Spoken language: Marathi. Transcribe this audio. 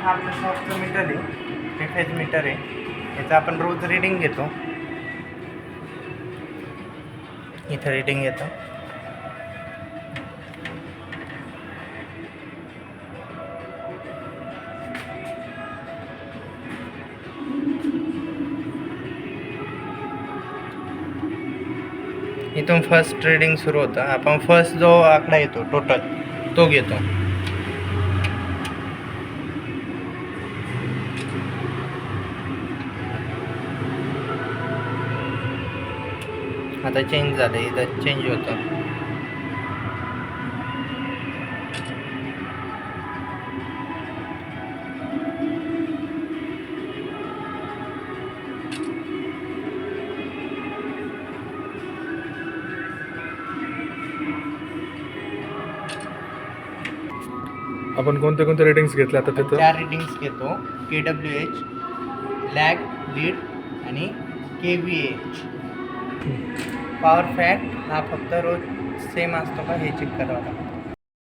हा आपलं शॉपचं मीटर आहे, प्रीफेज मीटर आहे. याचं आपण रोज रिडिंग घेतो. इथं रिडिंग येतं. इथून फर्स्ट रिडिंग सुरू होतं. आपण फर्स्ट जो आकडा येतो टोटल तो घेतो. आता चेंज झालं, इथं चेंज होतं. आपण कोणते कोणते रेटिंग्स घेतले आता तिथं? 4 रिडिंग्स घेतो. KWH, लॅग, लीड आणि KVH. पॉवर फॅक्ट हा फक्त रोज सेम असतो का हे चेक करावं लागतं.